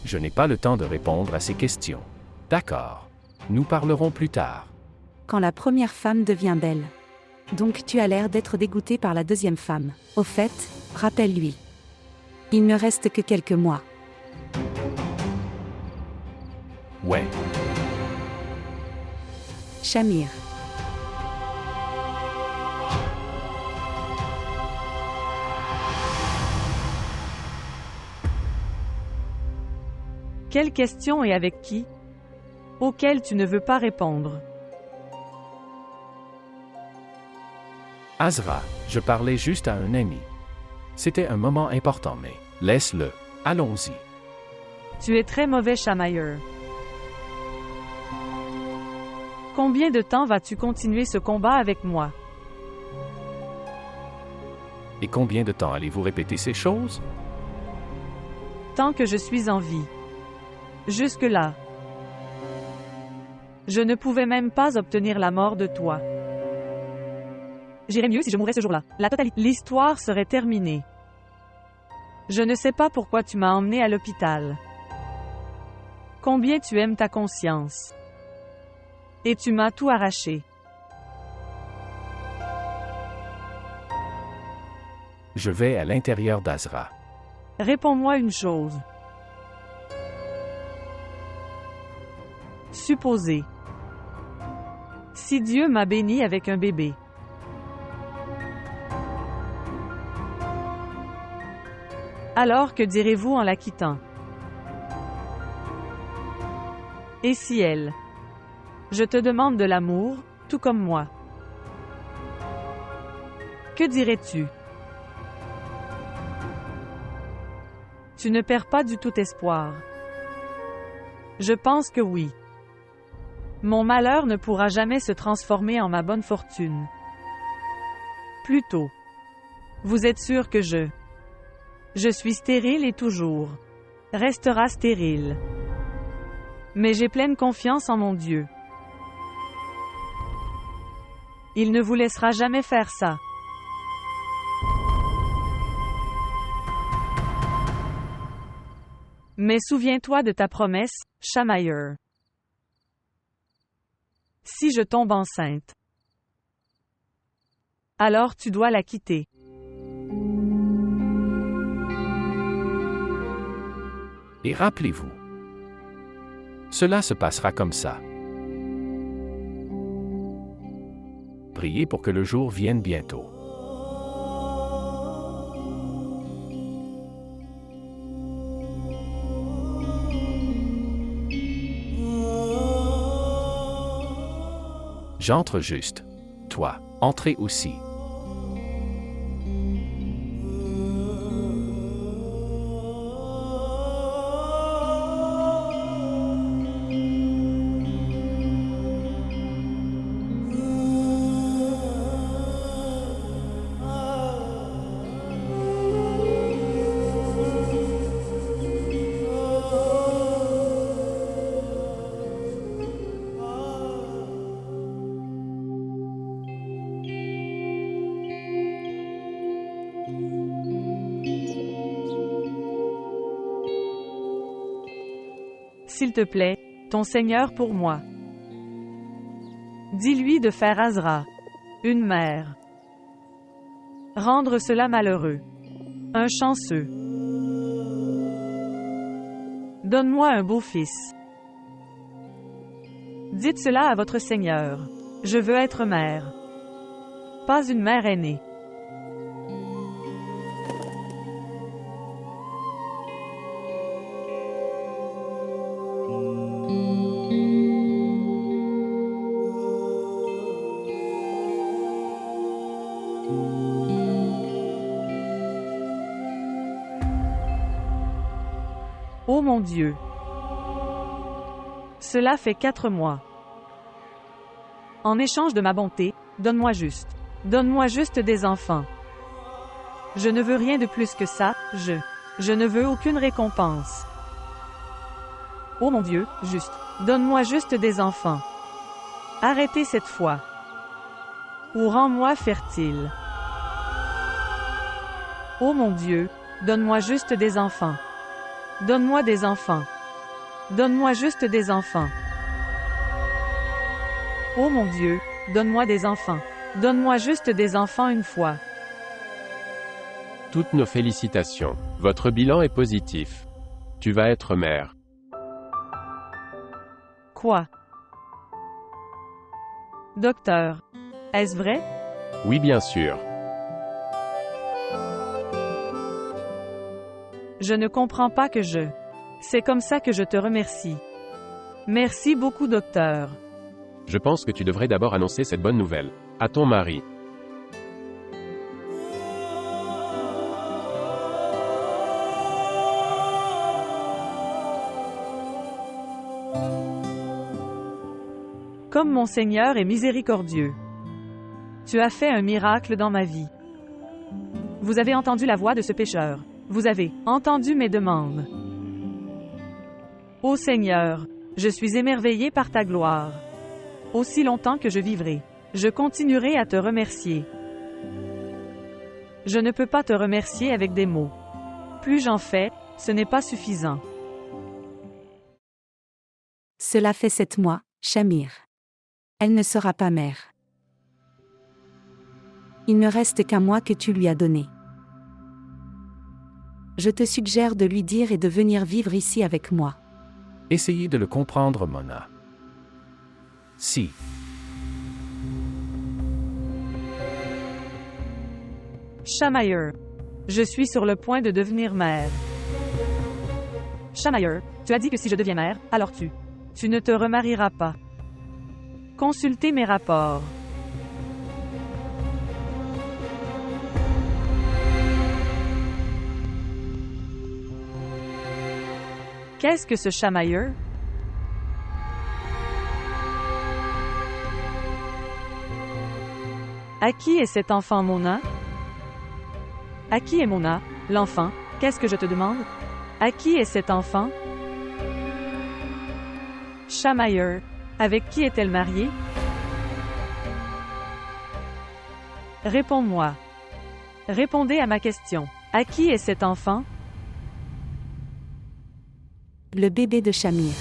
Je n'ai pas le temps de répondre à ces questions. D'accord. Nous parlerons plus tard. Quand la première femme devient belle. Donc tu as l'air d'être dégoûté par la deuxième femme. Au fait, rappelle-lui. Il ne reste que quelques mois. Ouais. Shamir. Quelle question et avec qui? Auquel tu ne veux pas répondre. Azra, je parlais juste à un ami. C'était un moment important, mais laisse-le. Allons-y. Tu es très mauvais chamailleur. Combien de temps vas-tu continuer ce combat avec moi? Et combien de temps allez-vous répéter ces choses? Tant que je suis en vie. Jusque-là. Je ne pouvais même pas obtenir la mort de toi. J'irais mieux si je mourais ce jour-là. La totalité. L'histoire serait terminée. Je ne sais pas pourquoi tu m'as emmené à l'hôpital. Combien tu aimes ta conscience. Et tu m'as tout arraché. Je vais à l'intérieur d'Azra. Réponds-moi une chose. Supposez. Si Dieu m'a béni avec un bébé. Alors que direz-vous en la quittant? Et si elle? Je te demande de l'amour, tout comme moi. Que dirais-tu? Tu ne perds pas du tout espoir. Je pense que oui. Mon malheur ne pourra jamais se transformer en ma bonne fortune. Plutôt. Vous êtes sûr que je suis stérile et toujours restera stérile. Mais j'ai pleine confiance en mon Dieu. Il ne vous laissera jamais faire ça. Mais souviens-toi de ta promesse, chamailleur. Si je tombe enceinte, alors tu dois la quitter. Et rappelez-vous, cela se passera comme ça. Priez pour que le jour vienne bientôt. J'entre juste. Toi, entrez aussi. S'il te plaît, ton Seigneur pour moi. Dis-lui de faire Azra, une mère. Rendre cela malheureux. Un chanceux. Donne-moi un beau fils. Dites cela à votre Seigneur. Je veux être mère. Pas une mère aînée. Oh mon Dieu! Cela fait 4 mois. En échange de ma bonté, donne-moi juste des enfants. Je ne veux rien de plus que ça, je ne veux aucune récompense. Oh mon Dieu, donne-moi juste des enfants. Arrêtez cette fois. Ou rends-moi fertile. Oh mon Dieu, donne-moi juste des enfants. Donne-moi des enfants. Donne-moi juste des enfants. Oh mon Dieu, donne-moi des enfants. Donne-moi juste des enfants une fois. Toutes nos félicitations. Votre bilan est positif. Tu vas être mère. Quoi? Docteur, est-ce vrai? Oui, bien sûr. Je ne comprends pas que je... C'est comme ça que je te remercie. Merci beaucoup, docteur. Je pense que tu devrais d'abord annoncer cette bonne nouvelle à ton mari. Comme mon Seigneur est miséricordieux. Tu as fait un miracle dans ma vie. Vous avez entendu la voix de ce pécheur. Vous avez entendu mes demandes. Ô Seigneur, je suis émerveillé par ta gloire. Aussi longtemps que je vivrai, je continuerai à te remercier. Je ne peux pas te remercier avec des mots. Plus j'en fais, ce n'est pas suffisant. Cela fait 7 mois, Shamir. Elle ne sera pas mère. Il ne reste qu'un mois que tu lui as donné. Je te suggère de lui dire et de venir vivre ici avec moi. Essayez de le comprendre, Mona. Si. Shamayer. Je suis sur le point de devenir mère. Shamayer, tu as dit que si je deviens mère, alors tu ne te remarieras pas. Consultez mes rapports. Qu'est-ce que ce Shamayer? À qui est cet enfant Mona? À qui est Mona, l'enfant? Qu'est-ce que je te demande? À qui est cet enfant? Shamayer. Avec qui est-elle mariée? Réponds-moi. Répondez à ma question. À qui est cet enfant? Le bébé de Shamir.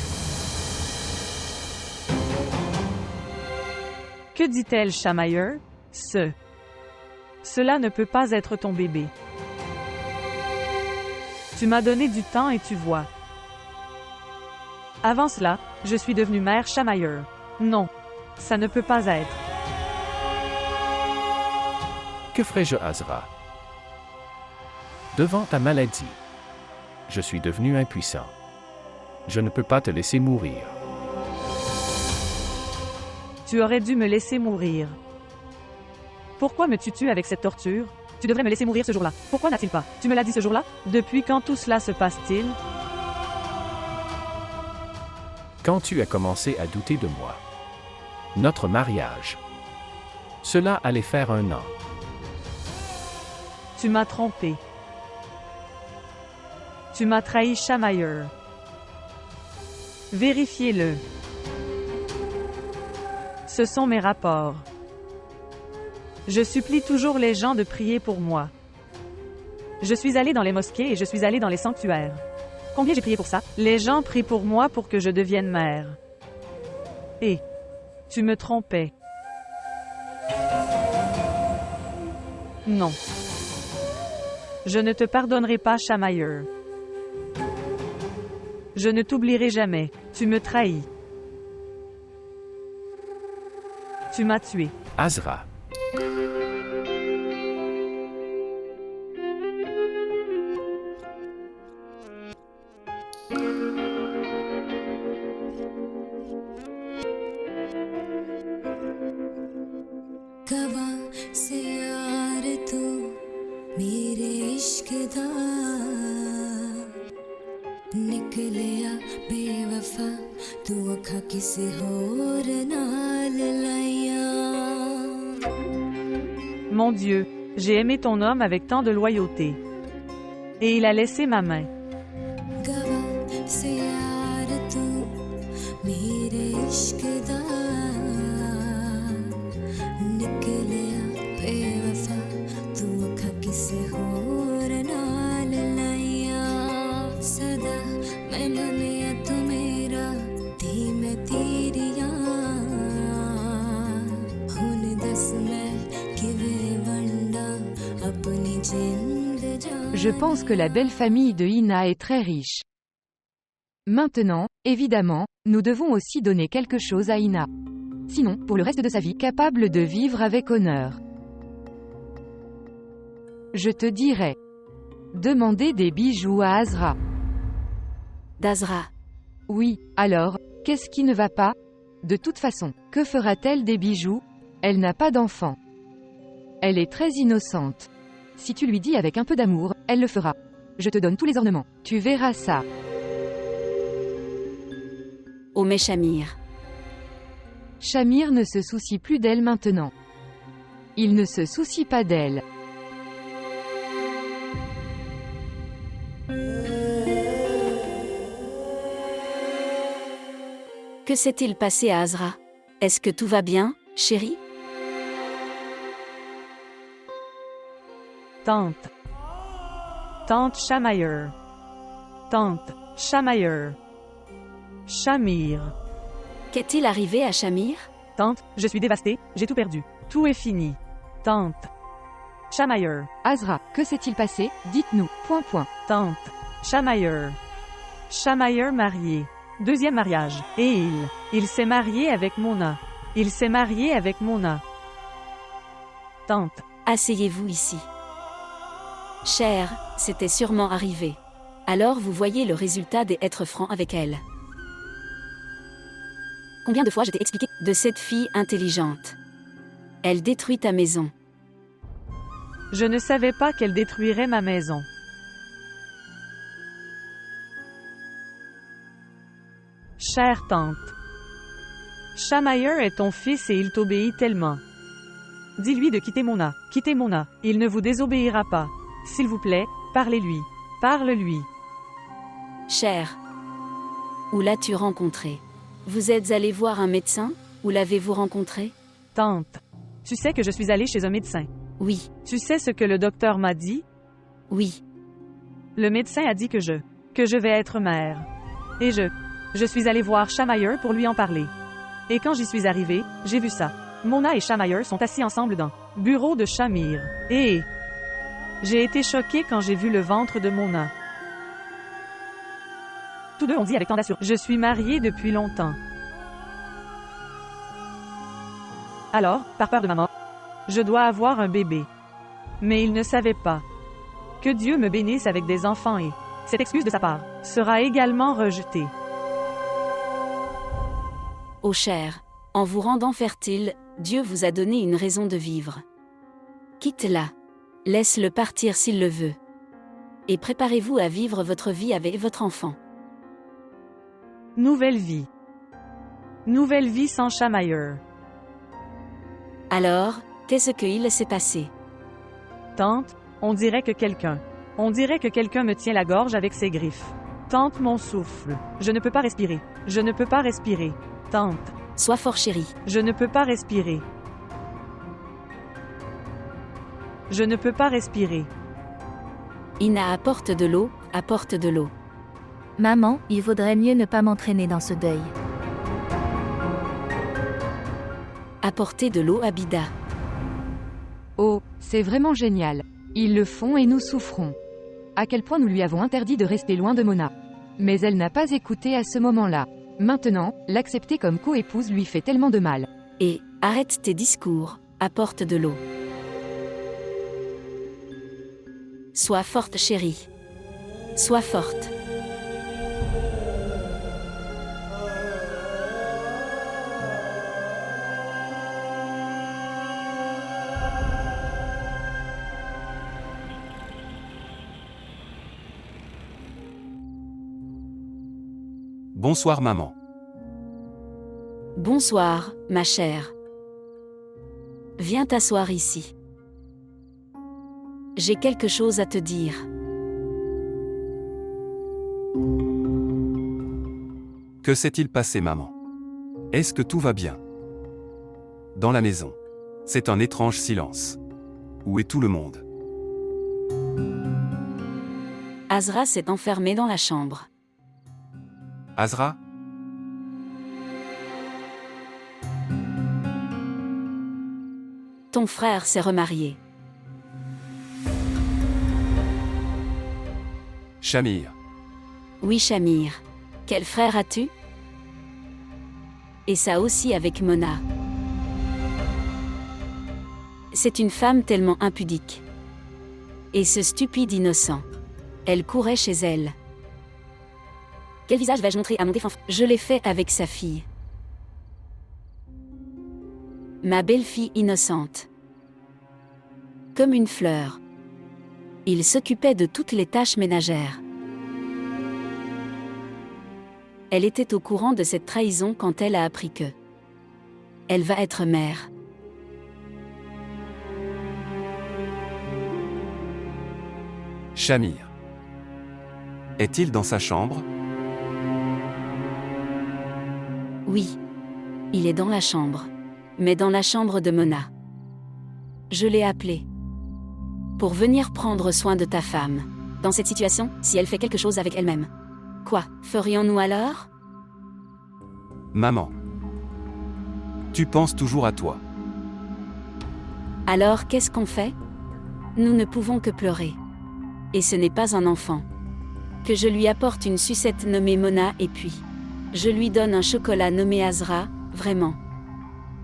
Que dit-elle, Shamayer? Cela ne peut pas être ton bébé. Tu m'as donné du temps et tu vois. Avant cela, je suis devenue mère Shamayer. Non, ça ne peut pas être. Que ferais-je, Azra? Devant ta maladie, je suis devenu impuissant. Je ne peux pas te laisser mourir. Tu aurais dû me laisser mourir. Pourquoi me tues-tu avec cette torture? Tu devrais me laisser mourir ce jour-là. Pourquoi n'a-t-il pas? Tu me l'as dit ce jour-là? Depuis quand tout cela se passe-t-il? Quand tu as commencé à douter de moi. Notre mariage. Cela allait faire 1 an. Tu m'as trompé. Tu m'as trahi, Shamayer. Vérifiez-le. Ce sont mes rapports. Je supplie toujours les gens de prier pour moi. Je suis allé dans les mosquées et je suis allé dans les sanctuaires. Combien j'ai prié pour ça? Les gens prient pour moi pour que je devienne mère. Et tu me trompais. Non. Je ne te pardonnerai pas, Shamayer. Je ne t'oublierai jamais. Tu me trahis. Tu m'as tué. Azra. गवां से यार तू मेरे इश्क दा निकलिया बेवफा तू अखा किसे होर नाल लाया. Mon Dieu, j'ai aimé ton homme avec tant de loyauté. Et il a laissé ma main. गवां से यार तू मेरे इश्क दा निकलिया बेवफा तू अखा किसे होर नाल लाया. सदा मैं मनिया तू मेरा Je pense que la belle famille de Ina est très riche. Maintenant, évidemment, nous devons aussi donner quelque chose à Ina. Sinon, pour le reste de sa vie, capable de vivre avec honneur. Je te dirais. Demander des bijoux à Azra. D'Azra. Oui, alors, qu'est-ce qui ne va pas? De toute façon, que fera-t-elle des bijoux? Elle n'a pas d'enfant. Elle est très innocente. Si tu lui dis avec un peu d'amour, elle le fera. Je te donne tous les ornements. Tu verras ça. Omet Shamir. Shamir ne se soucie plus d'elle maintenant. Il ne se soucie pas d'elle. Que s'est-il passé à Azra? Est-ce que tout va bien, chérie? Tante. Tante Shamayer. Tante Shamayer. Shamir. Qu'est-il arrivé à Shamir? Tante, je suis dévastée, j'ai tout perdu. Tout est fini. Tante. Shamayer. Azra, que s'est-il passé? Dites-nous. ... Tante. Shamayer. Shamayer marié. Deuxième mariage. Et il s'est marié avec Mona. Il s'est marié avec Mona. Tante. Asseyez-vous ici. Chère, c'était sûrement arrivé. Alors vous voyez le résultat d'être franc avec elle. Combien de fois je t'ai expliqué de cette fille intelligente? Elle détruit ta maison. Je ne savais pas qu'elle détruirait ma maison. Chère tante. Shamayer est ton fils et il t'obéit tellement. Dis-lui de quitter Mona. Quittez Mona. Il ne vous désobéira pas. S'il vous plaît, parlez-lui. Parle-lui. Chère. Où l'as-tu rencontré? Vous êtes allé voir un médecin? Où l'avez-vous rencontré? Tante. Tu sais que je suis allée chez un médecin. Oui. Tu sais ce que le docteur m'a dit? Oui. Le médecin a dit que je vais être mère. Et je suis allée voir Shamayer pour lui en parler. Et quand j'y suis arrivée, j'ai vu ça. Mona et Shamayer sont assis ensemble dans le bureau de Shamir. Et j'ai été choquée quand j'ai vu le ventre de Mona. Tous deux ont dit avec tant d'assurance. Je suis mariée depuis longtemps. Alors, par peur de ma mort, je dois avoir un bébé. Mais il ne savait pas. Que Dieu me bénisse avec des enfants et cette excuse de sa part sera également rejetée. Ô chère, en vous rendant fertile, Dieu vous a donné une raison de vivre. Quitte-la. Laisse-le partir s'il le veut. Et préparez-vous à vivre votre vie avec votre enfant. Nouvelle vie. Nouvelle vie sans Shamayer. Alors, qu'est-ce qu'il s'est passé? Tante, on dirait que quelqu'un me tient la gorge avec ses griffes. Tante, mon souffle. Je ne peux pas respirer. Je ne peux pas respirer. Tante. Sois fort chérie. Je ne peux pas respirer. Je ne peux pas respirer. Ina, apporte de l'eau, apporte de l'eau. Maman, il vaudrait mieux ne pas m'entraîner dans ce deuil. Apportez de l'eau à Bida. Oh, c'est vraiment génial. Ils le font et nous souffrons. À quel point nous lui avons interdit de rester loin de Mona. Mais elle n'a pas écouté à ce moment-là. Maintenant, l'accepter comme coépouse lui fait tellement de mal. Et, arrête tes discours, apporte de l'eau. Sois forte chérie. Sois forte. Bonsoir maman. Bonsoir, ma chère. Viens t'asseoir ici. J'ai quelque chose à te dire. Que s'est-il passé maman? Est-ce que tout va bien? Dans la maison. C'est un étrange silence. Où est tout le monde? Azra s'est enfermé dans la chambre. Azra? Ton frère s'est remarié. Shamir. Oui, Shamir. Quel frère as-tu? Et ça aussi avec Mona. C'est une femme tellement impudique. Et ce stupide innocent. Elle courait chez elle. Quel visage vais-je montrer à mon défunt? Je l'ai fait avec sa fille. Ma belle-fille innocente. Comme une fleur. Il s'occupait de toutes les tâches ménagères. Elle était au courant de cette trahison quand elle a appris que elle va être mère. Shamir. Est-il dans sa chambre? Oui. Il est dans la chambre. Mais dans la chambre de Mona. Je l'ai appelé. Pour venir prendre soin de ta femme. Dans cette situation, si elle fait quelque chose avec elle-même. Quoi, ferions-nous alors? Maman. Tu penses toujours à toi. Alors qu'est-ce qu'on fait? Nous ne pouvons que pleurer. Et ce n'est pas un enfant. Que je lui apporte une sucette nommée Mona et puis je lui donne un chocolat nommé Azra, vraiment.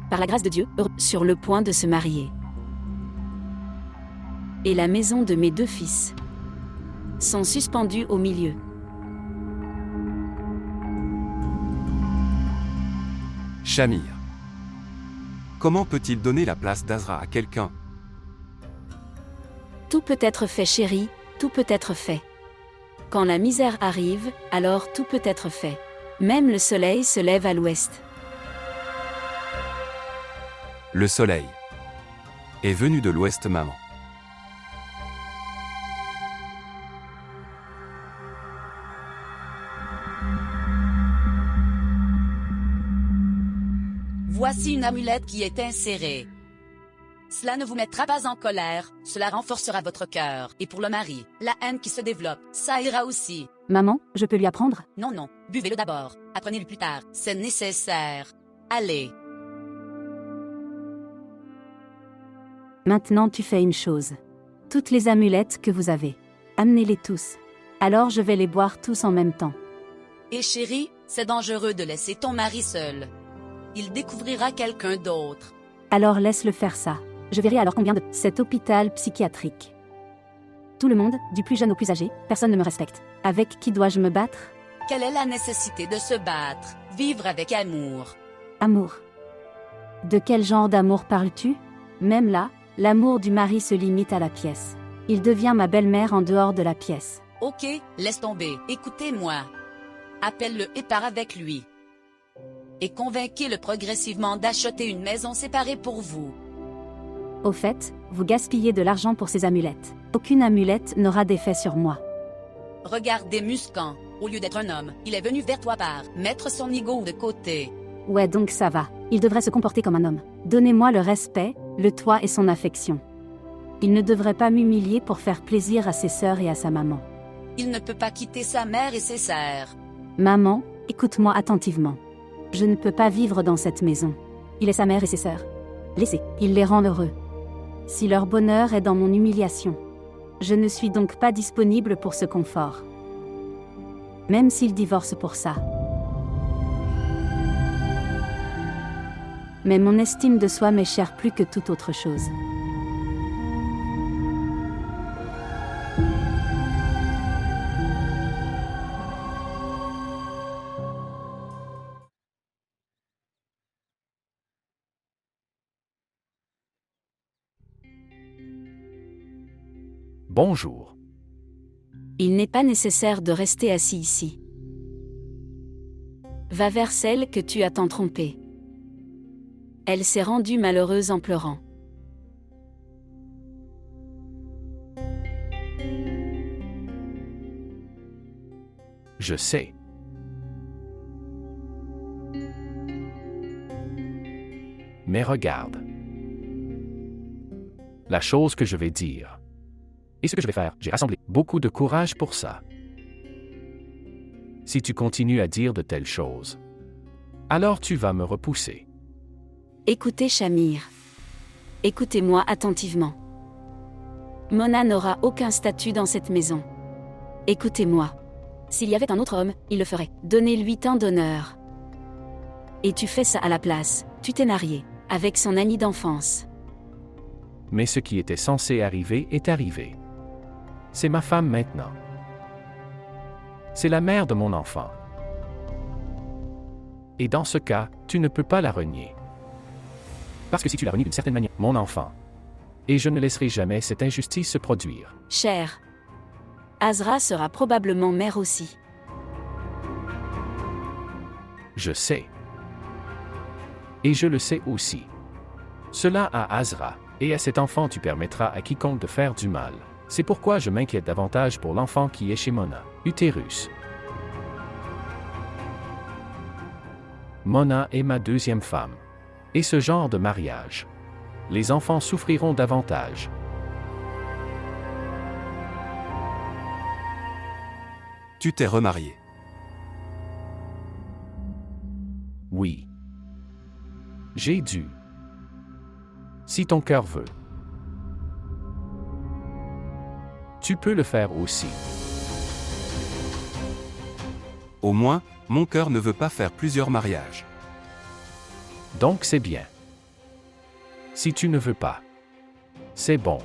Par la grâce de Dieu, sur le point de se marier. Et la maison de mes 2 fils sont suspendus au milieu. Shamir. Comment peut-il donner la place d'Azra à quelqu'un? Tout peut être fait, chérie, tout peut être fait. Quand la misère arrive, alors tout peut être fait. Même le soleil se lève à l'ouest. Le soleil est venu de l'ouest, maman. Voici une amulette qui est insérée. Cela ne vous mettra pas en colère, cela renforcera votre cœur. Et pour le mari, la haine qui se développe, ça ira aussi. Maman, je peux lui apprendre? Non, non, buvez-le d'abord, apprenez-le plus tard, c'est nécessaire. Allez. Maintenant tu fais une chose. Toutes les amulettes que vous avez, amenez-les tous. Alors je vais les boire tous en même temps. Et chérie, c'est dangereux de laisser ton mari seul. Il découvrira quelqu'un d'autre. Alors laisse-le faire ça. Je verrai alors combien de cet hôpital psychiatrique. Tout le monde, du plus jeune au plus âgé, personne ne me respecte. Avec qui dois-je me battre? Quelle est la nécessité de se battre? Vivre avec amour. Amour. De quel genre d'amour parles-tu? Même là, l'amour du mari se limite à la pièce. Il devient ma belle-mère en dehors de la pièce. Ok, laisse tomber, écoutez-moi. Appelle-le et pars avec lui. Et convainquez-le progressivement d'acheter une maison séparée pour vous. Au fait, vous gaspillez de l'argent pour ces amulettes. Aucune amulette n'aura d'effet sur moi. Regardez Muscan, au lieu d'être un homme, il est venu vers toi par mettre son ego de côté. Ouais, donc ça va. Il devrait se comporter comme un homme. Donnez-moi le respect, le toit et son affection. Il ne devrait pas m'humilier pour faire plaisir à ses sœurs et à sa maman. Il ne peut pas quitter sa mère et ses sœurs. Maman, écoute-moi attentivement. Je ne peux pas vivre dans cette maison. Il est sa mère et ses sœurs. Laissez, il les rend heureux. Si leur bonheur est dans mon humiliation. Je ne suis donc pas disponible pour ce confort. Même s'ils divorcent pour ça. Mais mon estime de soi m'est chère plus que toute autre chose. Bonjour. Il n'est pas nécessaire de rester assis ici. Va vers celle que tu as tant trompée. Elle s'est rendue malheureuse en pleurant. Je sais. Mais regarde. La chose que je vais dire. Et ce que je vais faire, j'ai rassemblé beaucoup de courage pour ça. Si tu continues à dire de telles choses, alors tu vas me repousser. Écoutez, Shamir. Écoutez-moi attentivement. Mona n'aura aucun statut dans cette maison. Écoutez-moi. S'il y avait un autre homme, il le ferait. Donnez-lui tant d'honneur. Et tu fais ça à la place. Tu t'es marié. Avec son amie d'enfance. Mais ce qui était censé arriver est arrivé. C'est ma femme maintenant. C'est la mère de mon enfant. Et dans ce cas, tu ne peux pas la renier. Parce que si tu la renies d'une certaine manière, mon enfant. Et je ne laisserai jamais cette injustice se produire. Cher. Azra sera probablement mère aussi. Je sais. Et je le sais aussi. Cela à Azra, et à cet enfant tu permettras à quiconque de faire du mal. C'est pourquoi je m'inquiète davantage pour l'enfant qui est chez Mona, utérus. Mona est ma deuxième femme. Et ce genre de mariage. Les enfants souffriront davantage. Tu t'es remarié. Oui. J'ai dû. Si ton cœur veut. Tu peux le faire aussi. Au moins, mon cœur ne veut pas faire plusieurs mariages. Donc c'est bien. Si tu ne veux pas. C'est bon.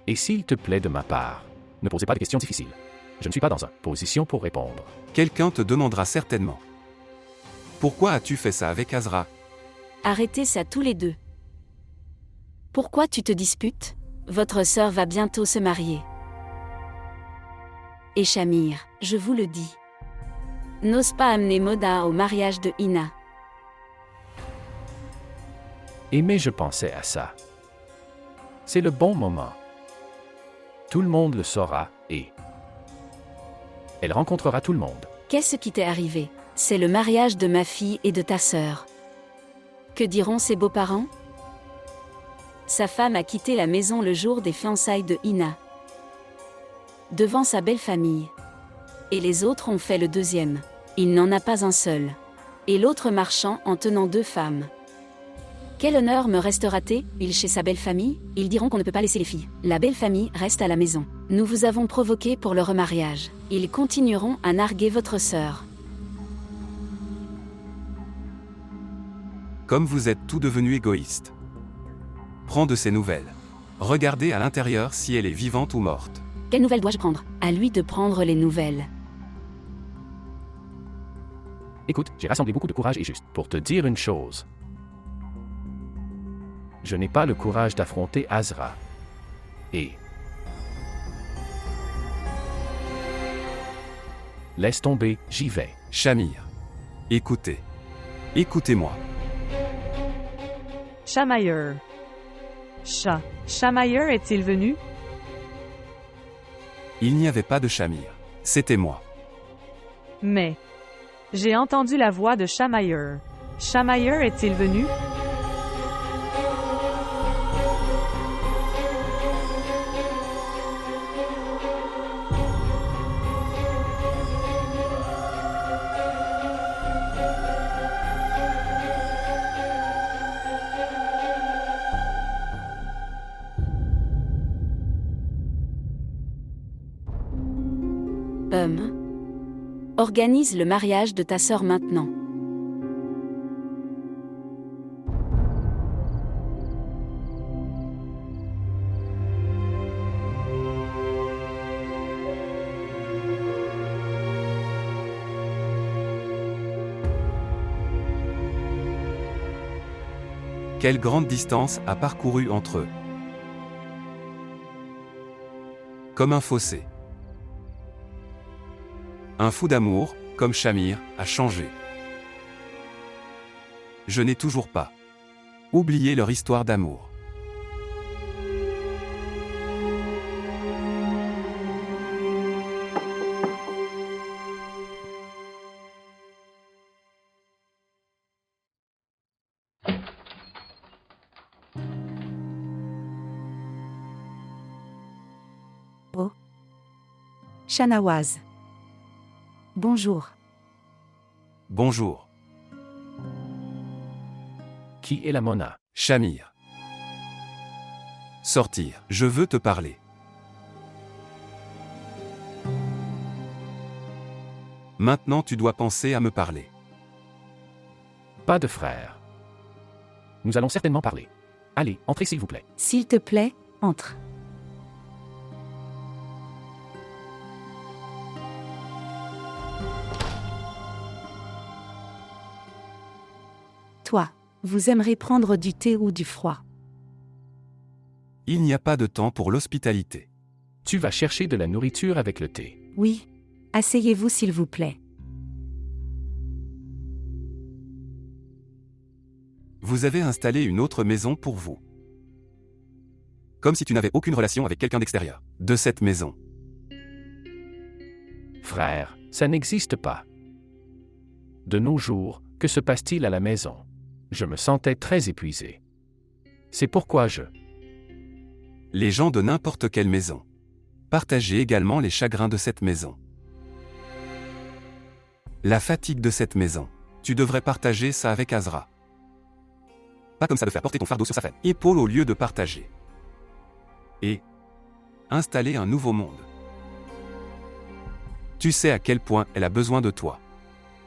Et s'il te plaît de ma part, ne posez pas de questions difficiles. Je ne suis pas dans une position pour répondre. Quelqu'un te demandera certainement. Pourquoi as-tu fait ça avec Azra? Arrêtez ça tous les deux. Pourquoi tu te disputes? Votre sœur va bientôt se marier. Et Shamir, je vous le dis. N'ose pas amener Moda au mariage de Ina. Mais je pensais à ça. C'est le bon moment. Tout le monde le saura, et elle rencontrera tout le monde. Qu'est-ce qui t'est arrivé? C'est le mariage de ma fille et de ta sœur. Que diront ses beaux-parents? Sa femme a quitté la maison le jour des fiançailles de Ina. Devant sa belle famille. Et les autres ont fait le deuxième. Il n'en a pas un seul. Et l'autre marchant en tenant deux femmes. Quel honneur me restera-t-il? Il chez sa belle famille? Ils diront qu'on ne peut pas laisser les filles. La belle famille reste à la maison. Nous vous avons provoqué pour le remariage. Ils continueront à narguer votre sœur. Comme vous êtes tout devenu égoïste. Prends de ses nouvelles. Regardez à l'intérieur si elle est vivante ou morte. Quelles nouvelles dois-je prendre? À lui de prendre les nouvelles. Écoute, j'ai rassemblé beaucoup de courage et juste pour te dire une chose. Je n'ai pas le courage d'affronter Azra. Et laisse tomber, j'y vais. Shamir. Écoutez. Écoutez-moi. Shamayer. Shamayer est-il venu? Il n'y avait pas de Shamir. C'était moi. Mais j'ai entendu la voix de Shamayer. Shamayer est-il venu? Organise le mariage de ta sœur maintenant. Quelle grande distance a parcouru entre eux. Comme un fossé. Un fou d'amour, comme Shamir, a changé. Je n'ai toujours pas oublié leur histoire d'amour. Shanawaz. Bonjour. Bonjour. Qui est la Mona? Shamir. Sortir. Je veux te parler. Maintenant tu dois penser à me parler. Pas de frère. Nous allons certainement parler. Allez, entrez s'il vous plaît. S'il te plaît, entre. Toi, vous aimerez prendre du thé ou du froid? Il n'y a pas de temps pour l'hospitalité. Tu vas chercher de la nourriture avec le thé. Oui. Asseyez-vous s'il vous plaît. Vous avez installé une autre maison pour vous. Comme si tu n'avais aucune relation avec quelqu'un d'extérieur. De cette maison. Frère, ça n'existe pas. De nos jours, que se passe-t-il à la maison? Je me sentais très épuisé. C'est pourquoi Les gens de n'importe quelle maison. Partagez également les chagrins de cette maison. La fatigue de cette maison. Tu devrais partager ça avec Azra. Pas comme ça de faire porter ton fardeau sur sa faible épaule au lieu de partager. Et installer un nouveau monde. Tu sais à quel point elle a besoin de toi.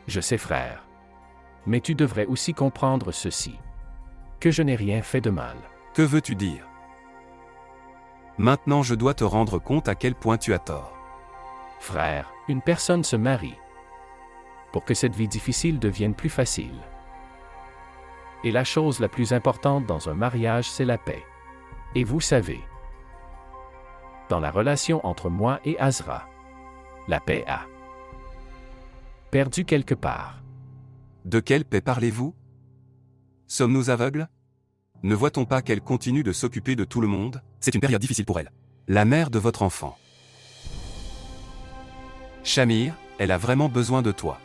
Je sais, frère. Mais tu devrais aussi comprendre ceci. Que je n'ai rien fait de mal. Que veux-tu dire? Maintenant je dois te rendre compte à quel point tu as tort. Frère, une personne se marie pour que cette vie difficile devienne plus facile. Et la chose la plus importante dans un mariage, c'est la paix. Et vous savez, dans la relation entre moi et Azra, la paix a perdu quelque part. De quelle paix parlez-vous? Sommes-nous aveugles? Ne voit-on pas qu'elle continue de s'occuper de tout le monde? C'est une période difficile pour elle. La mère de votre enfant. Shamir, elle a vraiment besoin de toi.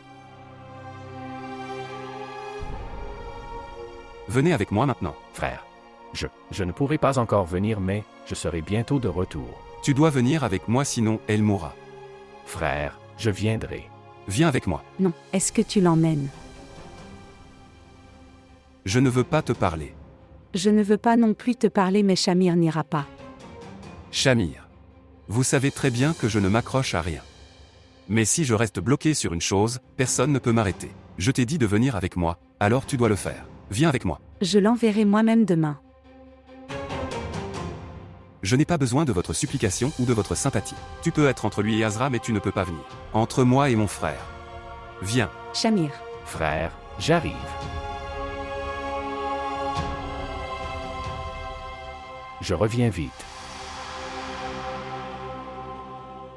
Venez avec moi maintenant. Frère, je ne pourrai pas encore venir, mais je serai bientôt de retour. Tu dois venir avec moi sinon elle mourra. Frère, je viendrai. Viens avec moi. Non, est-ce que tu l'emmènes? Je ne veux pas te parler. Je ne veux pas non plus te parler, mais Shamir n'ira pas. Shamir. Vous savez très bien que je ne m'accroche à rien. Mais si je reste bloqué sur une chose, personne ne peut m'arrêter. Je t'ai dit de venir avec moi, alors tu dois le faire. Viens avec moi. Je l'enverrai moi-même demain. Je n'ai pas besoin de votre supplication ou de votre sympathie. Tu peux être entre lui et Azra, mais tu ne peux pas venir. Entre moi et mon frère. Viens. Shamir. Frère, j'arrive. Je reviens vite.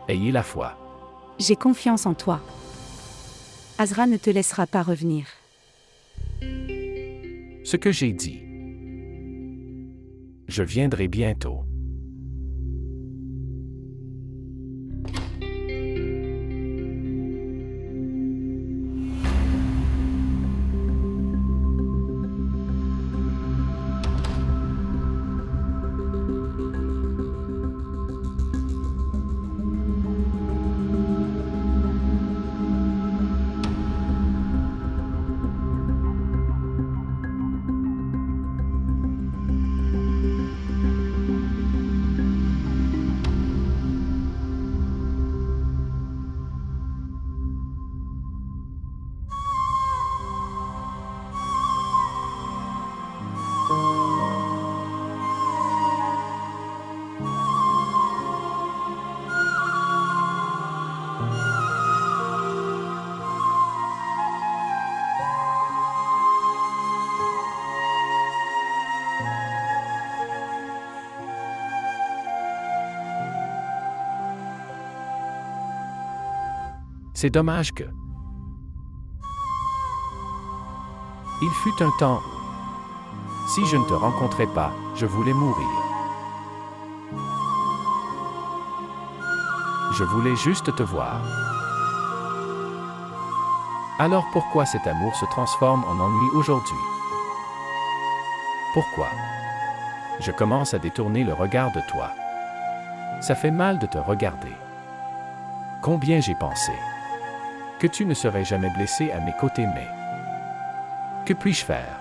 Ayez la foi. J'ai confiance en toi. Azra ne te laissera pas revenir. Ce que j'ai dit. Je viendrai bientôt. C'est dommage que... Il fut un temps... Si je ne te rencontrais pas, je voulais mourir. Je voulais juste te voir. Alors pourquoi cet amour se transforme en ennui aujourd'hui? Pourquoi? Je commence à détourner le regard de toi. Ça fait mal de te regarder. Combien j'ai pensé que tu ne serais jamais blessé à mes côtés, mais... Que puis-je faire?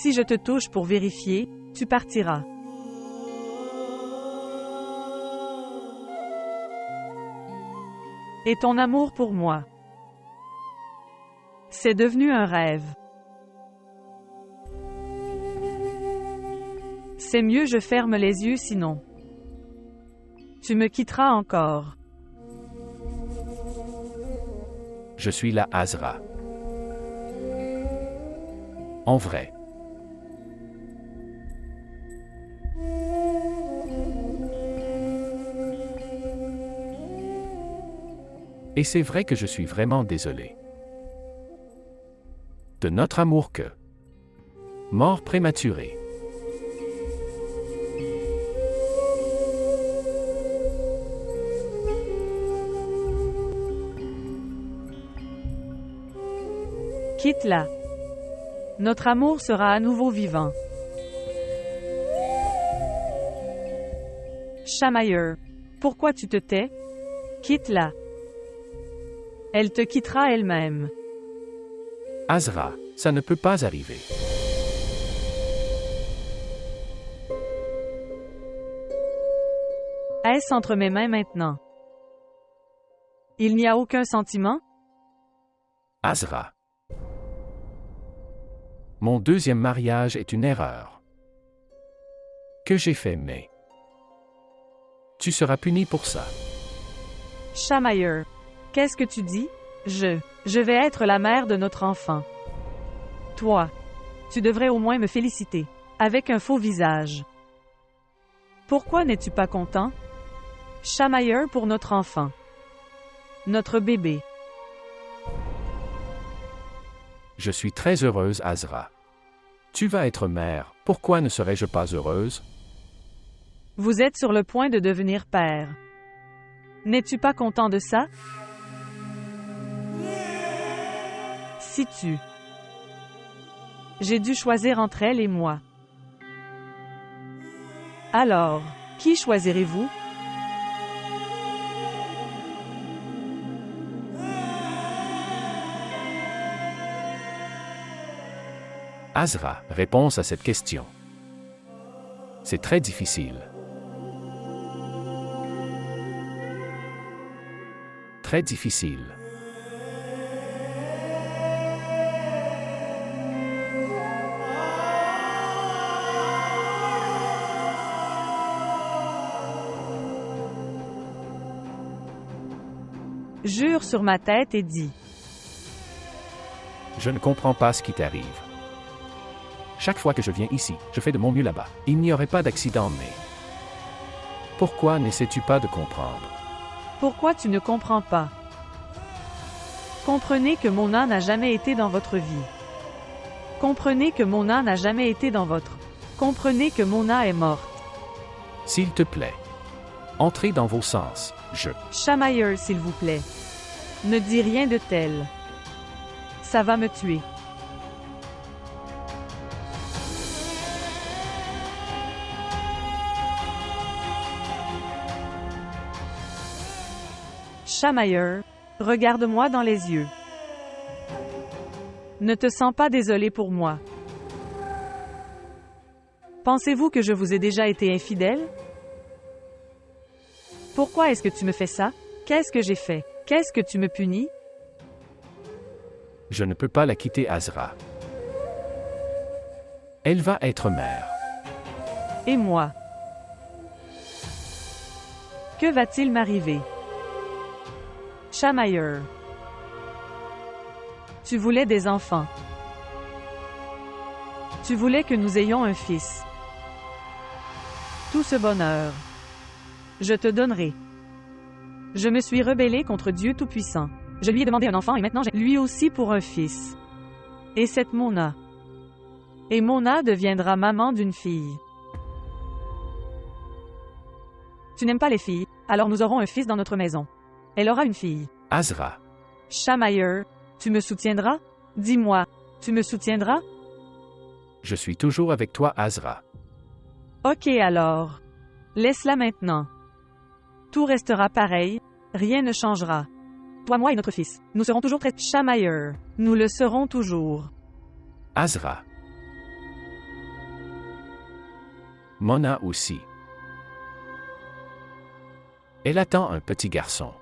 Si je te touche pour vérifier, tu partiras. Et ton amour pour moi. C'est devenu un rêve. C'est mieux je ferme les yeux sinon. Tu me quitteras encore. Je suis la Azra. En vrai. Et c'est vrai que je suis vraiment désolé. De notre amour que. Mort prématurée. Quitte-la. Notre amour sera à nouveau vivant. Chamailleur. Pourquoi tu te tais? Quitte-la. Elle te quittera elle-même. Azra, ça ne peut pas arriver. Est-ce entre mes mains maintenant? Il n'y a aucun sentiment? Azra. Mon deuxième mariage est une erreur. Que j'ai fait, mais. Tu seras puni pour ça. Chamailleur. Qu'est-ce que tu dis? Je vais être la mère de notre enfant. Toi. Tu devrais au moins me féliciter. Avec un faux visage. Pourquoi n'es-tu pas content? Chamailleur pour notre enfant. Notre bébé. Je suis très heureuse, Azra. Tu vas être mère, pourquoi ne serais-je pas heureuse? Vous êtes sur le point de devenir père. N'es-tu pas content de ça? Si tu... J'ai dû choisir entre elle et moi. Alors, qui choisirez-vous? Azra, réponse à cette question. C'est très difficile. Très difficile. Jure sur ma tête et dis. Je ne comprends pas ce qui t'arrive. Chaque fois que je viens ici, je fais de mon mieux là-bas. Il n'y aurait pas d'accident, mais... Pourquoi n'essaies-tu pas de comprendre? Pourquoi tu ne comprends pas? Comprenez que Mona n'a jamais été dans votre vie. Comprenez que Mona n'a jamais été dans votre. Comprenez que Mona est morte. S'il te plaît. Entrez dans vos sens, je... Chamailleur, s'il vous plaît. Ne dis rien de tel. Ça va me tuer. Chamailleur, regarde-moi dans les yeux. Ne te sens pas désolé pour moi. Pensez-vous que je vous ai déjà été infidèle? Pourquoi est-ce que tu me fais ça? Qu'est-ce que j'ai fait? Qu'est-ce que tu me punis? Je ne peux pas la quitter, Azra. Elle va être mère. Et moi? Que va-t-il m'arriver? Chamailleur. Tu voulais des enfants. Tu voulais que nous ayons un fils. Tout ce bonheur. Je te donnerai. Je me suis rebellé contre Dieu Tout-Puissant. Je lui ai demandé un enfant et maintenant j'ai lui aussi pour un fils. Et cette Mona. Et Mona deviendra maman d'une fille. Tu n'aimes pas les filles, alors nous aurons un fils dans notre maison. Elle aura une fille. Azra. Chamailleur, tu me soutiendras? Dis-moi, tu me soutiendras? Je suis toujours avec toi, Azra. Ok alors. Laisse-la maintenant. Tout restera pareil, rien ne changera. Toi, moi et notre fils, nous serons toujours très chamailleurs. Nous le serons toujours. Azra. Mona aussi. Elle attend un petit garçon.